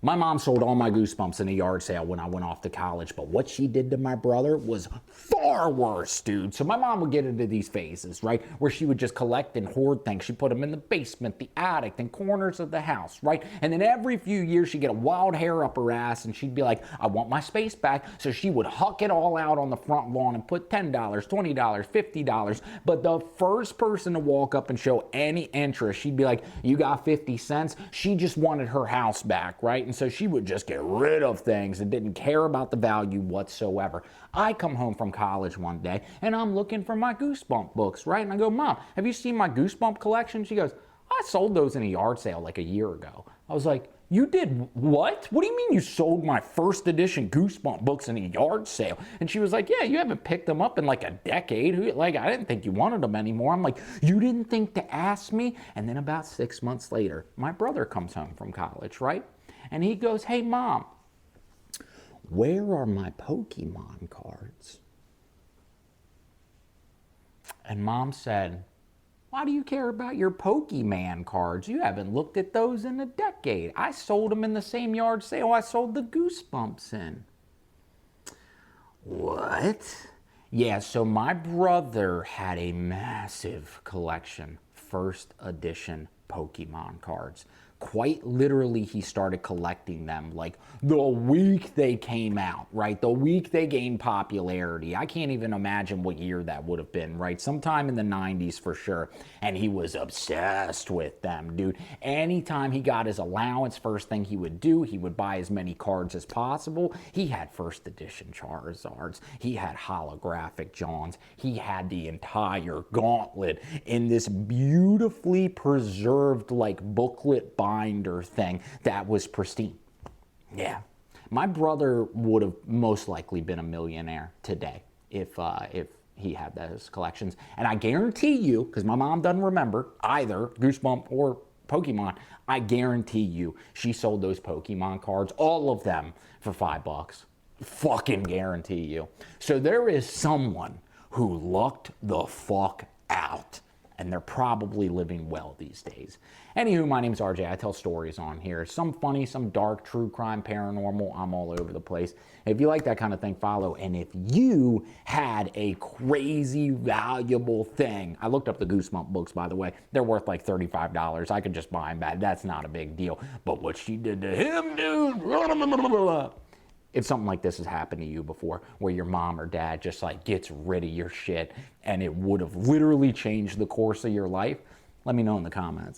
My mom sold all my Goosebumps in a yard sale when I went off to college, but what she did to my brother was far worse, dude. So my mom would get into these phases, right, where she would just collect and hoard things. She'd put them in the basement, the attic, and corners of the house, right? And then every few years she'd get a wild hair up her ass and she'd be like, I want my space back. So she would huck it all out on the front lawn and put $10, $20, $50. But the first person to walk up and show any interest, she'd be like, you got 50 cents? She just wanted her house back, right? And so she would just get rid of things and didn't care about the value whatsoever. I come home from college one day and I'm looking for my Goosebump books, right? And I go, Mom, have you seen my Goosebump collection? She goes, I sold those in a yard sale like a year ago. I was like, you did what? What do you mean you sold my first edition Goosebump books in a yard sale? And she was like, yeah, you haven't picked them up in like a decade. Like, I didn't think you wanted them anymore. I'm like, you didn't think to ask me? And then about 6 months later, my brother comes home from college, right? And he goes, hey, Mom, where are my Pokemon cards? And Mom said, why do you care about your Pokemon cards? You haven't looked at those in a decade. I sold them in the same yard sale I sold the Goosebumps in. What? Yeah, so my brother had a massive collection, first edition Pokemon cards. Quite literally, he started collecting them like the week they came out, right? The week they gained popularity. I can't even imagine what year that would have been, right? Sometime in the 90s for sure. And he was obsessed with them, dude. Anytime he got his allowance, first thing he would do, he would buy as many cards as possible. He had first edition Charizards. He had holographic Johns. He had the entire gauntlet in this beautifully preserved like booklet binder thing that was pristine. Yeah, my brother would have most likely been a millionaire today if he had those collections. And I guarantee you, because my mom doesn't remember either Goosebump or Pokemon, I guarantee you she sold those Pokemon cards, all of them, for $5. Fucking guarantee you. So there is someone who lucked the fuck out. And they're probably living well these days. Anywho, my name's RJ. I tell stories on here. Some funny, some dark, true crime, paranormal. I'm all over the place. If you like that kind of thing, follow. And if you had a crazy, valuable thing, I looked up the Goosebump books, by the way. They're worth like $35. I could just buy them back. That's not a big deal. But what she did to him, dude. If something like this has happened to you before, where your mom or dad just like gets rid of your shit and it would have literally changed the course of your life, let me know in the comments.